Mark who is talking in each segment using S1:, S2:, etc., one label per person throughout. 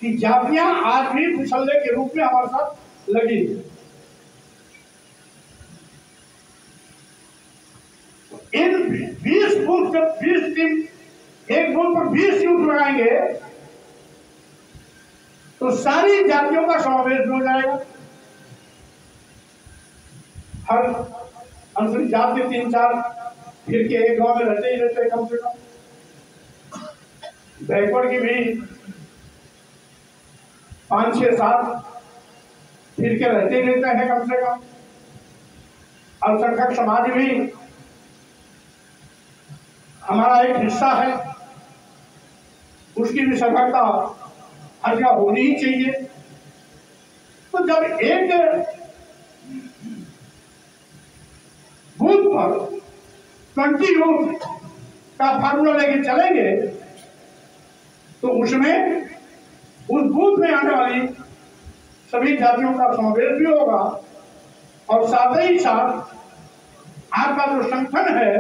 S1: कि जातियां आज भी पिछड़े के रूप में हमारे साथ लगी है। इन 20 बूथ, जब 20 टीम एक बूथ पर 20 यूथ लगाएंगे तो सारी जातियों का समावेश हो जाएगा। हर अनुसूचित जाति 3-4 फिर के एक गांव में रहते ही रहते कम से कम। बैकवर्ड की भी 5-6-7 फिर के रहते ही रहते हैं कम से कम। अल्पसंख्यक समाज भी हमारा एक हिस्सा है, उसकी भी सफलता हर जगह होनी ही चाहिए। तो जब एक बूथ पर 20 यूथ का फार्मूला लेके चलेंगे तो उसमें उस बूथ में आने वाली सभी जातियों का समावेश भी होगा और साथ ही साथ आपका जो संगठन है,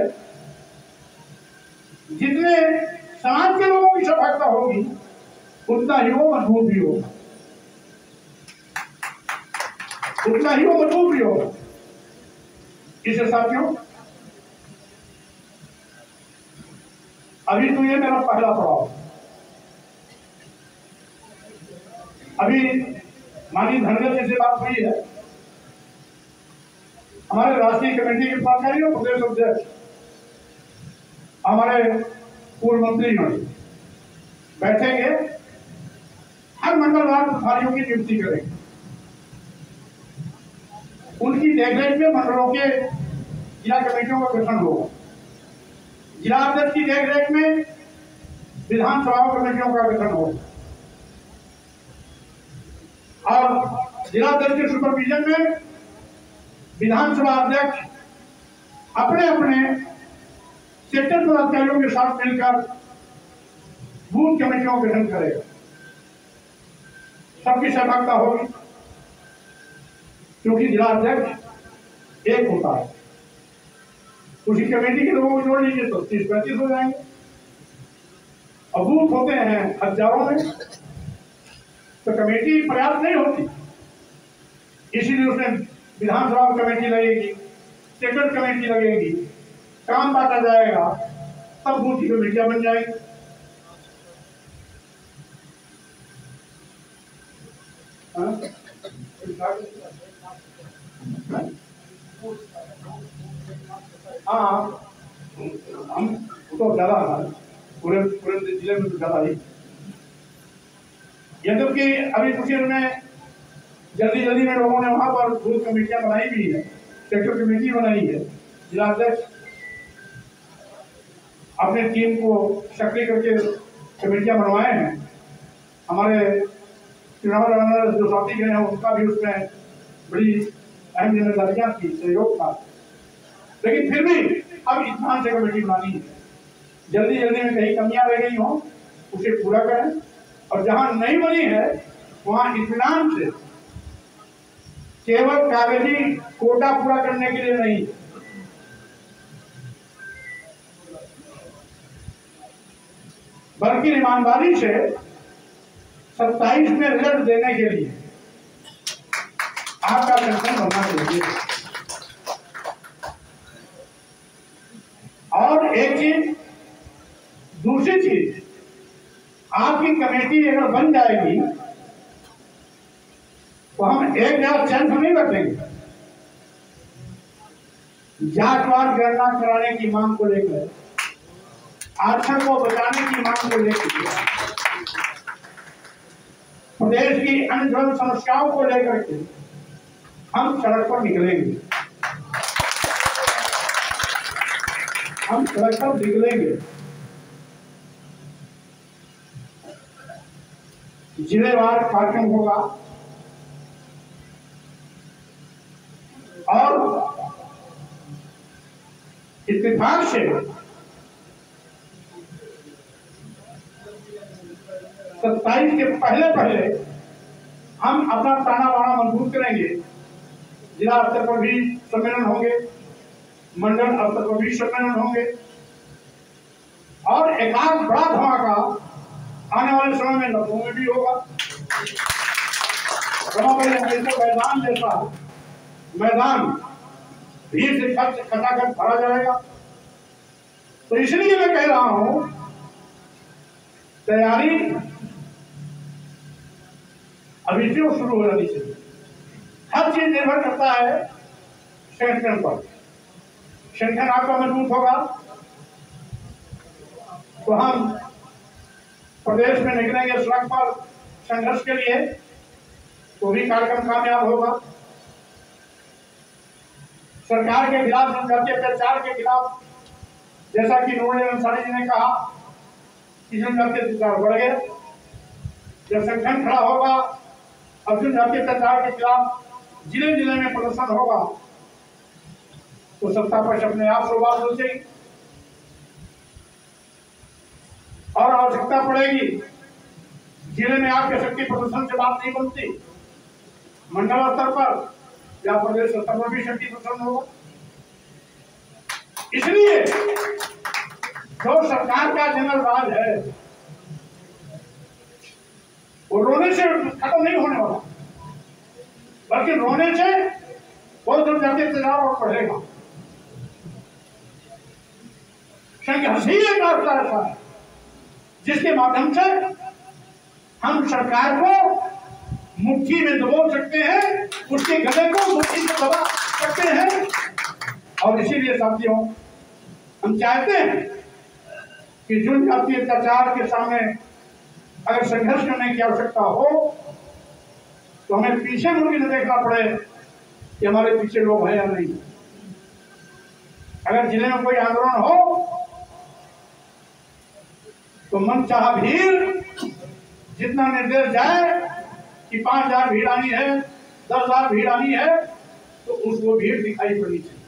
S1: जितने समाज के लोगों की सफलता होगी उतना ही वो मजबूत भी होगा, उतना ही वो मजबूत भी होगा। इसे साथियों, अभी तो ये मेरा पहला पड़ाव। अभी माननीय धनगर जी से बात हुई है, हमारे राष्ट्रीय कमेटी के पदाधिकारी और प्रदेश अध्यक्ष हमारे पूर्व मंत्री बैठेंगे, हर मंडलवार प्रभारियों की नियुक्ति करेंगे। उनकी देखरेख में मंडलों के जिला कमेटियों का गठन होगा। जिला अध्यक्ष की देखरेख में विधानसभा कमेटियों का गठन होगा और जिला अध्यक्ष के सुपरविजन में विधानसभा अध्यक्ष अपने अपने सेक्टर पदाधिकारियों के साथ मिलकर बूथ कमेटियों का गठन करेगा। सबकी सहभागिता होगी, क्योंकि जिला अध्यक्ष एक होता है। उसी कमेटी के लोगों को जोड़ लीजिए तो 30-35 हो जाएंगे। अब बूथ होते हैं हजारों में, तो कमेटी पर्याप्त नहीं होती, इसीलिए उसमें विधानसभा कमेटी लगेगी, सेक्टर कमेटी लगेगी, काम बांटा जाएगा, तब बूथ की कमेटियां बन जाएगी। हाँ, हम तो ज्यादा पूरे जिले में तो ज्यादा ही, यद्यपि अभी कुछ दिन में जल्दी में लोगों ने वहां पर बूथ कमेटियां बनाई भी है, सेक्टर कमेटी बनाई है। जिला अध्यक्ष अपने टीम को सक्रिय करके कमेटियां बनवाए हैं। हमारे चुनाव लड़ने जो साथी गए हैं उनका भी उसमें बड़ी अहम जिम्मेदारियां थी, सहयोग था। लेकिन फिर भी अब इत्मीनान से कमेटी बनानी है। जल्दी में कहीं कमियां रह गई हो उसे पूरा करें, और जहां नहीं बनी है वहां इत्मीनान से, केवल कागजी कोटा पूरा करने के लिए नहीं, बल्कि ईमानदारी से 27 में रिजल्ट देने के लिए आपका संगठन बनना चाहिए। और एक चीज, दूसरी चीज, आपकी कमेटी अगर बन जाएगी तो हम एक जगह चयन नहीं रखेंगे। जातवार गणना कराने की मांग को लेकर, आरक्षण को बचाने की मांग को लेकर, प्रदेश की अन्य समस्याओं को लेकर के हम सड़क पर निकलेंगे, हम सड़क पर निकलेंगे। जिलेवार कार्यक्रम होगा और इत्तेफाक से 27 के पहले हम अपना ताना बाना मजबूत करेंगे। जिला स्तर पर भी सम्मेलन होंगे, मंडल स्तर पर भी सम्मेलन होंगे और एक बड़ा धमाका आने वाले समय में लखनऊ में भी होगा। मैदान जैसा मैदान भीड़ से खचाखच भरा जाएगा। तो इसलिए मैं कह रहा हूं तैयारी अभी से शुरू हो जानी चाहिए। हर चीज निर्भर करता है संगठन पर। संगठन आपका मजबूत होगा तो हम प्रदेश में निकलेंगे सड़क पर संघर्ष के लिए, तो भी कार्यक्रम कामयाब होगा। सरकार के खिलाफ, जनजातीय अत्याचार के खिलाफ, जैसा कि नूरुल अंसारी जी ने कहा कि जनजातीय अत्याचार बढ़ गया, जब संगठन खड़ा होगा अब जनजातीय अत्याचार के खिलाफ जिले जिले में प्रदर्शन होगा तो सत्ता पक्ष अपने आप सुबाद हो जाएगी। और आवश्यकता पड़ेगी जिले में आपके शक्ति प्रदर्शन से बात नहीं बनती, मंडल स्तर पर या प्रदेश स्तर पर भी शक्ति प्रदर्शन होगा। इसलिए जो सरकार का जनरल राज है वो रोने से खत्म नहीं होने वाला, बल्कि रोने से बहुत जनजातीय अत्याचार और बढ़ेगा। संघर्ष ही एक रास्ता ऐसा है जिसके माध्यम से हम सरकार को मुट्ठी में दबो सकते हैं, उसके गले को मुट्ठी में दबा सकते हैं। और इसीलिए साथियों हम चाहते हैं कि जनजातीय अत्याचार के सामने अगर संघर्ष करने की आवश्यकता हो तो हमें पीछे मुड़ के न देखना पड़े कि हमारे पीछे लोग हैं या नहीं। अगर जिले में कोई आंदोलन हो तो मन चाह भीड़ जितना निर्देश जाए कि 5000 भीड़ आनी है, 10,000 भीड़ आनी है, तो उसको भीड़ दिखाई पड़नी चाहिए।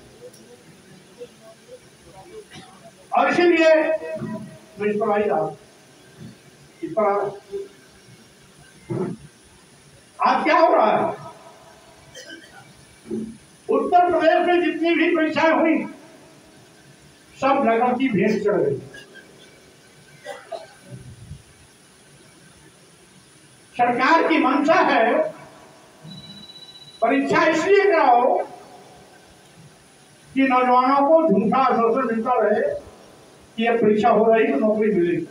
S1: और इसीलिए मैं इस पर आई रहा, इस पर आज क्या हो रहा है, उत्तर प्रदेश में जितनी भी परीक्षाएं हुई सब नगर की भेंट चढ़ गई। सरकार की मंशा है परीक्षा इसलिए कराओ कि नौजवानों को झूठा आश्वासन मिलता रहे कि यह परीक्षा हो रही तो नौकरी मिलेगी,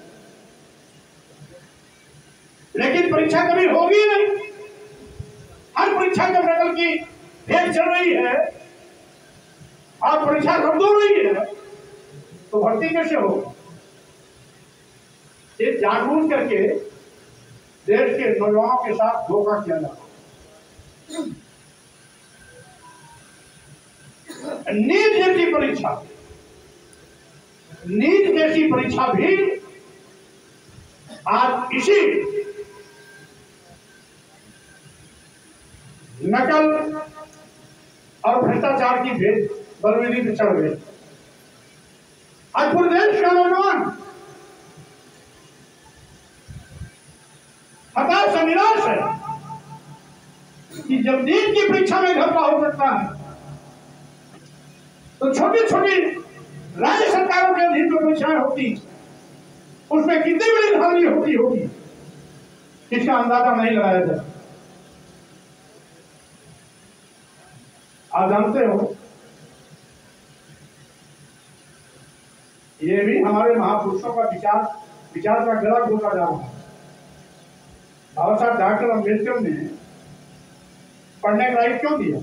S1: लेकिन परीक्षा कभी होगी नहीं। हर परीक्षा जब नकल की भेंट चल रही है और परीक्षा रद्द हो रही है तो भर्ती कैसे हो? ये जानबूझ करके देश के नौजवानों के साथ धोखा किया जाता है। नीट जैसी परीक्षा, नीट जैसी परीक्षा भी आज इसी नकल और भ्रष्टाचार की भेद बलवेदी में चढ़ गए। आज पूरे देश का नौजवान हताश निराश है कि जब नीट की परीक्षा में घपला हो सकता है तो छोटी छोटी राज्य सरकारों के अधीन जो परीक्षाएं होती उसमें कितनी बड़ी धांधली होती होगी इसका अंदाजा नहीं लगाया जाता। आप जानते हो ये भी हमारे महापुरुषों का विचार का गला घोटा जा रहा है। बाबा साहब डॉक्टर अम्बेडकर ने पढ़ने का राइट क्यों दिया?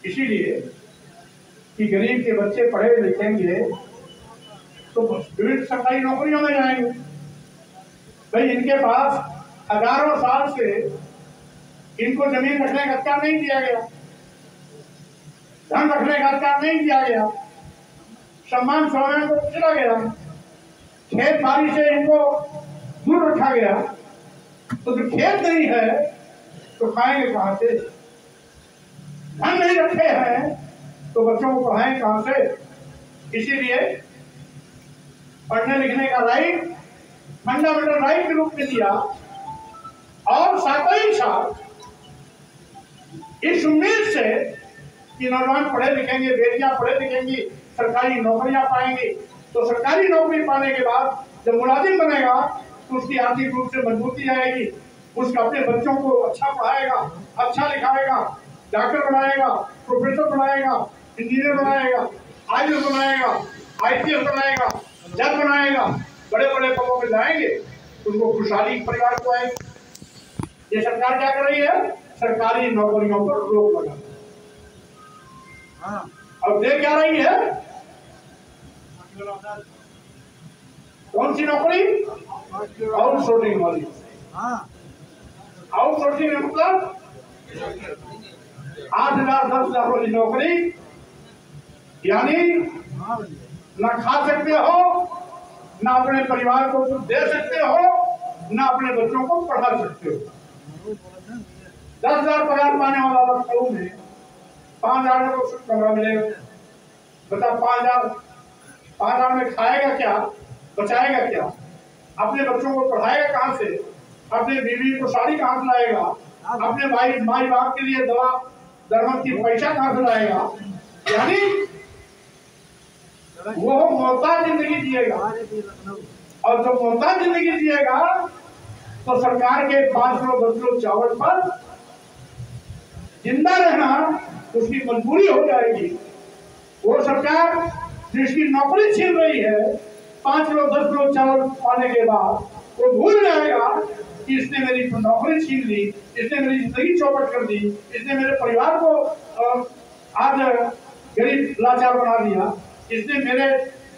S1: इसीलिए कि गरीब के बच्चे पढ़े लिखेंगे तो विभिन्न सरकारी नौकरियों में जाएंगे। भाई इनके पास हजारों साल से इनको जमीन रखने का अधिकार नहीं दिया गया, धन रखने का अधिकार नहीं दिया गया, सम्मान स्वाभिमान को चला गया, खेत बाड़ी से इनको दूर रखा गया। तो जो खेत नहीं है तो खाएंगे कहां से? धन नहीं रखे हैं तो बच्चों को पढ़ाएं कहां से? इसीलिए पढ़ने लिखने का राइट फंडामेंटल राइट के रूप में दिया और साथ ही साथ इस उम्मीद से कि नौजवान पढ़े लिखेंगे, बेटियां पढ़े लिखेंगी, सरकारी नौकरियां पाएंगी, तो सरकारी नौकरी पाने के बाद जब मुलाजिम बनेगा तो उसकी आर्थिक रूप से मजबूती आएगी, उसका अपने बच्चों को अच्छा पढ़ाएगा, अच्छा लिखाएगा, डॉक्टर बनाएगा, प्रोफेसर बनाएगा, इंजीनियर बनाएगा, आईएएस बनाएगा, आईपीएस बनाएगा, जज बनाएगा, बड़े बड़े पदों पे जाएंगे, उनको खुशहाली परिवार को आएगी। ये सरकार क्या कर रही है? सरकारी नौकरियों पर रोक लगा। अब दे क्या रही है? कौन सी नौकरी? आउटसोर्सिंग वाली। आउटसोर्सिंग मतलब 8,000 10,000 वाली नौकरी, यानी ना खा सकते हो, ना अपने परिवार को कुछ दे सकते हो, ना अपने बच्चों को पढ़ा सकते हो। 10,000 पगार पाने वाला लखनऊ में 5,000 में कुछ कमरा मिलेगा। बता 5,000 में खाएगा क्या, बचाएगा क्या, अपने बच्चों को पढ़ाएगा कहाँ से, अपने बीवी को साड़ी कहाँ से लाएगा, अपने माई बाप के लिए दवा दरमद की पैसा कहाँ से लाएगा? यानी वो मोहताज जिंदगी जिएगा। और जब मोहताज जिंदगी जिएगा तो सरकार के 5 किलो 10 किलो चावल पर जिंदा रहना उसकी मजबूरी हो जाएगी। वो सरकार जिसकी नौकरी छीन रही है 5 किलो 10 किलो चावल पाने के बाद, वो भूल जाएगा कि इसने मेरी नौकरी छीन ली, इसने मेरी जिंदगी चौपट कर दी, इसने मेरे परिवार को आज गरीब लाचार बना दिया, इसने मेरे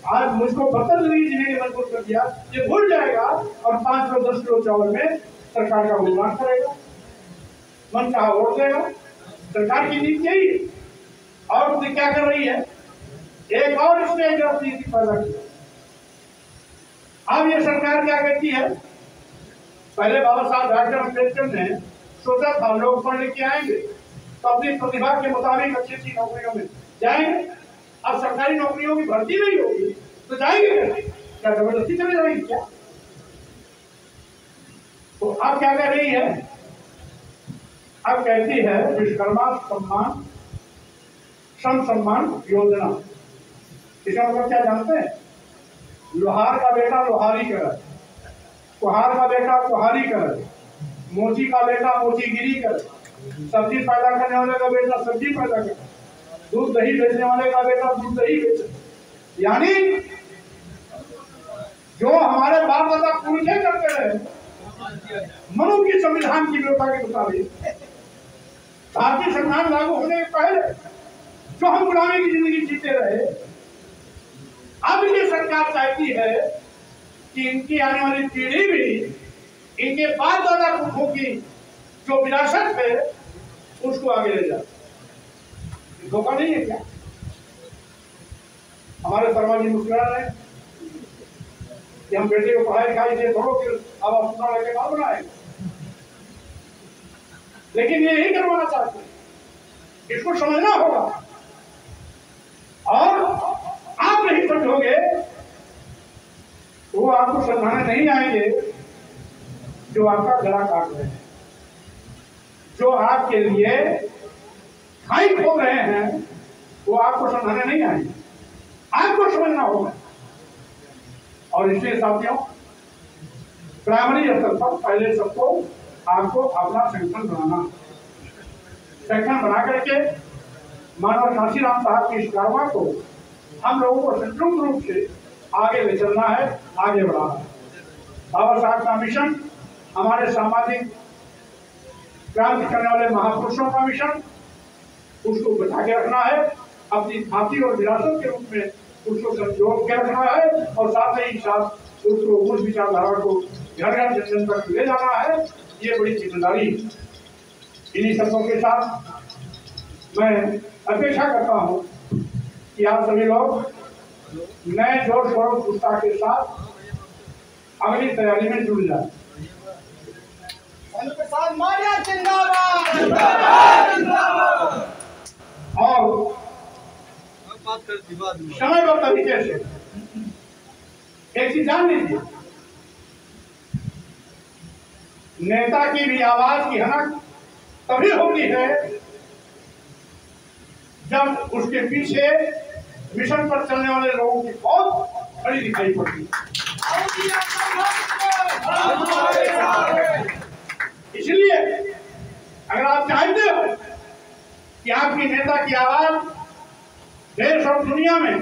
S1: आज मुझको बदतर जिंदगी जीने के मजबूर कर दिया। ये भूल जाएगा और 5 किलो 10 किलो चावल में सरकार का गुणगान करेगा, मन का वोट देगा। सरकार की नीति यही है। और क्या कर रही है? एक और इसने एक नीति पैदा की। अब ये सरकार क्या कहती है? पहले बाबा साहब डॉक्टर अम्बेडकर ने सोचा था लोग पढ़ लिख के आएंगे तो अपनी प्रतिभा के मुताबिक अच्छी अच्छी नौकरियों में जाएंगे। अब सरकारी नौकरियों की भर्ती नहीं होगी तो जाएंगे कैसे? क्या जबरदस्ती चले जाएंगे क्या? तो अब क्या कह रही है? अब कहती है विश्वकर्मा सम्मान श्रम सम्मान योजना। इसका मतलब क्या जानते हैं? लोहार का बेटा लोहारी करे, कुहार का बेटा कुहारी करे, मोची का बेटा मोचीगिरी करे, सब्जी पैदा करने वाले का बेटा सब्जी पैदा करे, दूध दही बेचने वाले का बेटा दूध दही बेचे। यानी जो हमारे बाप दादा पूछे करते रहे मनु की संविधान की व्यवस्था के मुताबिक, भारतीय संविधान लागू होने के पहले जो हम गुलामी की जिंदगी जीते रहे, अब ये सरकार चाहती है कि इनकी आने वाली पीढ़ी भी इनके बाप दादा पुरखों की जो विरासत है उसको आगे ले जाए। धोखा नहीं है क्या? हमारे शर्मा जी मुस्कुरा रहे कि हम बेटे को पढ़ाई लिखाई से थोड़ो फिर अब अस्पताल लेके बात बनाए, लेकिन ये यही करवाना चाहते हैं। इसको समझना होगा और आप नहीं समझोगे वो आपको समझाने नहीं आएंगे जो आपका गला काट रहे हैं, जो आपके लिए खाई खोल रहे हैं, वो आपको समझाने नहीं आएंगे, आपको समझना होगा। और इसलिए साथियों, प्राइमरी स्तर पर पहले सबको आपको अपना संगठन बनाना, संगठन बना करके मानव काशीराम साहब की इस कारवां को हम लोगों को संयुक्त रूप से आगे ले चलना है, आगे बढ़ाना है। बाबा साहब का मिशन हमारे सामाजिक क्रांति करने वाले महापुरुषों का मिशन, उसको बचा के रखना है, अपनी खाती और विरासत के रूप में उसको संजो के रखना है और साथ ही साथ उसको उस विचारधारा को घर घर जन जन तक ले जाना है। ये बड़ी जिम्मेदारी। इन्हीं शब्दों के साथ मैं अपेक्षा करता हूँ कि आप सभी लोग नए जोश और उत्साह के साथ अगली तैयारी में जुड़ जाए। और समयबद्ध तरीके से एक चीज जान लीजिए, नेता की भी आवाज की हनक तभी होती है जब उसके पीछे मिशन पर चलने वाले लोगों की बहुत खड़ी दिखाई पड़ती है। आप चाहते हो कि आपकी नेता की आवाज देश और दुनिया में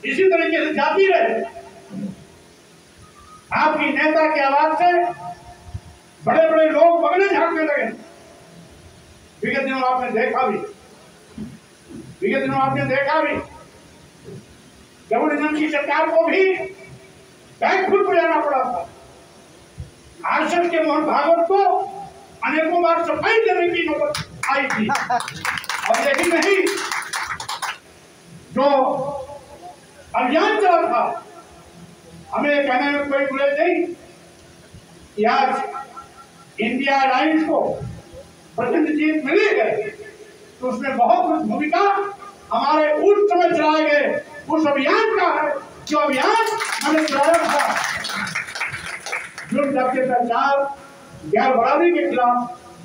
S1: इसी तरीके से जाती रहे, आपकी नेता की आवाज से बड़े बड़े लोग बगले झाड़ने लगे। विगत दिनों आपने देखा भी गठबंधन की सरकार को भी बैंक खुद बजाना पड़ा था। आरएसएस के मोहन भागवत को अनेकों बार सफाई देने की नौबत आई थी। और यही नहीं, जो अभियान चला था, हमें कहने में कोई बुराई नहीं कि आज इंडिया अलायंस को प्रचंड जीत मिली है, तो उसमें बहुत भूमिका हमारे उस समय चलाए गए उस अभियान का है, जो अभियान हमने चलाया था जुर्म अत्याचार, गैर बराबरी के खिलाफ,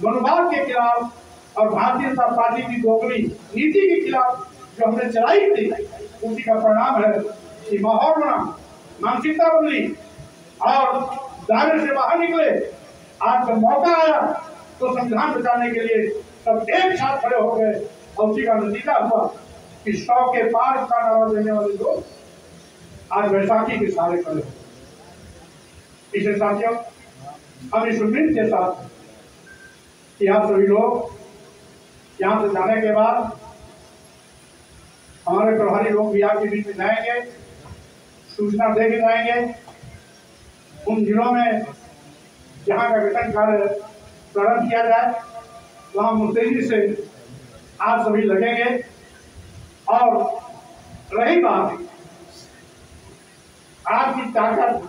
S1: मनुवाद के खिलाफ और भारतीय जनता पार्टी की दोगली नीति के खिलाफ जो हमने चलाई थी, उसी का परिणाम है कि माहौल बना, मानसिकता बदली और दायरे से बाहर निकले। आज जब मौका आया तो संविधान बचाने के लिए सब एक साथ खड़े हो गए और उसी का नतीजा हुआ कि 100 के पार का नारा देने वाले लोग आज बैसाखी के सहारे खड़े हो। इसे साथियों, हम इस उम्मीद के साथ कि आप सभी लोग यहाँ से जाने के बाद हमारे प्रभारी लोग भी आपके बीच में जाएंगे, सूचना दे के जाएंगे। उन जिलों में जहाँ का गठन कार्य प्रारंभ किया जाए, वहाँ मुस्तैदी से आप सभी लगेंगे। और रही बात आपकी ताकत,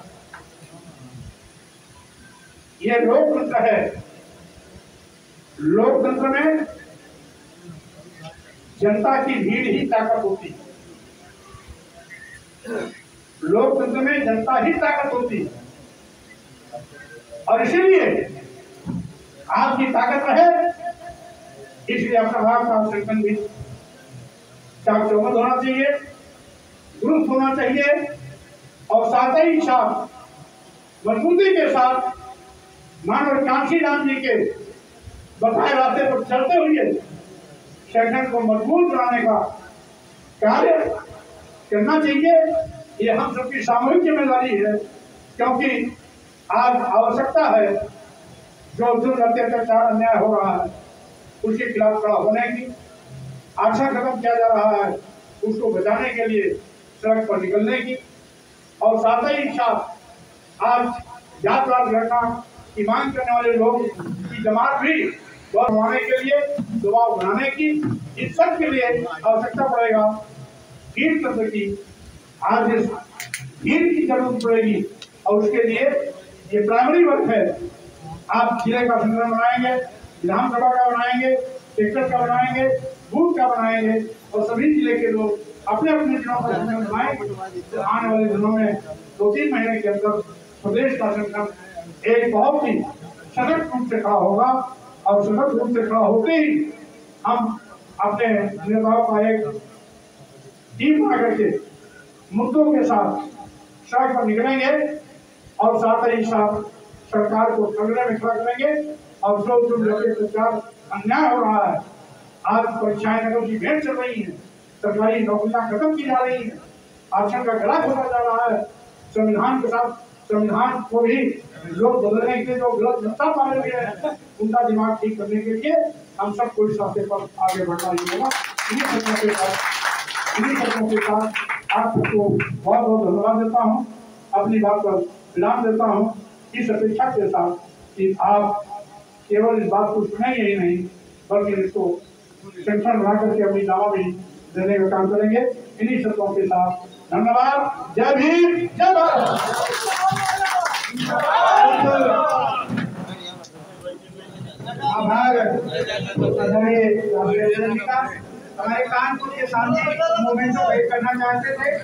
S1: ये लोकतंत्र है। लोकतंत्र में जनता की भीड़ ही ताकत होती है। लोकतंत्र में जनता ही ताकत होती है और इसीलिए आपकी ताकत रहे, इसलिए अपना भाव का संगठन भी चाक चौबंद होना चाहिए, दुरुस्त होना चाहिए और साथ ही साथ मजबूती के साथ मानव कांशी राम जी के बताए रास्ते पर चलते हुए संगठन को मजबूत बनाने का कार्य करना चाहिए। ये हम सबकी सामूहिक जिम्मेदारी है, क्योंकि आज आवश्यकता है जो जुर्म अत्याचार अन्याय हो रहा है उसके खिलाफ खड़ा होने की, आरक्षण खत्म किया जा रहा है उसको बचाने के लिए सड़क पर निकलने की, और साथ ही साथ आज जातवाद घटना की मांग करने वाले लोग की जमात भी बढ़ाने के लिए, दबाव बनाने की, इस सब के लिए आवश्यकता पड़ेगा भीड़ तंत्र की। आज इस भीड़ की जरूरत पड़ेगी और उसके लिए ये प्राइमरी वर्क है। आप जिले का संगठन बनाएंगे, विधानसभा का बनाएंगे, सेक्टर का बनाएंगे, बूथ का बनाएंगे और सभी जिले के लोग अपने अपने जिलों का संगठन बनाएंगे। तो आने वाले दिनों में 2-3 महीने के अंदर प्रदेश का संगठन एक बहुत ही सशक्त रूप से खड़ा होगा और सशक्त रूप से खड़ा होते ही हम अपने नेताओं का एक टीम बना करके मुद्दों के साथ सड़क पर निकलेंगे और साथ ही साथ सरकार को तगड़े में खड़ा करेंगे। और जो सरकार अन्याय हो रहा है, आज परीक्षाएं नकल की भेंट चल रही है, सरकारी नौकरियां खत्म की जा रही है, आरक्षण का गला खोला जा रहा है, संविधान के साथ संविधान को भी लोग बदलने के लिए जो गलत रास्ता पाले हुए हैं उनका दिमाग ठीक करने के लिए हम सबको इस रास्ते पर आगे बढ़ना ही होगा। इन्हीं शर्तों के साथ आपको बहुत बहुत धन्यवाद देता हूँ। अपनी बात पर विराम देता हूँ इस अपेक्षा के साथ कि आप केवल इस बात को सुनेंगे ही नहीं बल्कि इसको संगठन बना करके अपनी दावा भी देने का काम करेंगे। इन्हीं शर्तों के साथ धन्यवाद। जय भीम, जय भारत। आभार हमारे कानपुर के सामने मोमेंटो करना चाहते थे।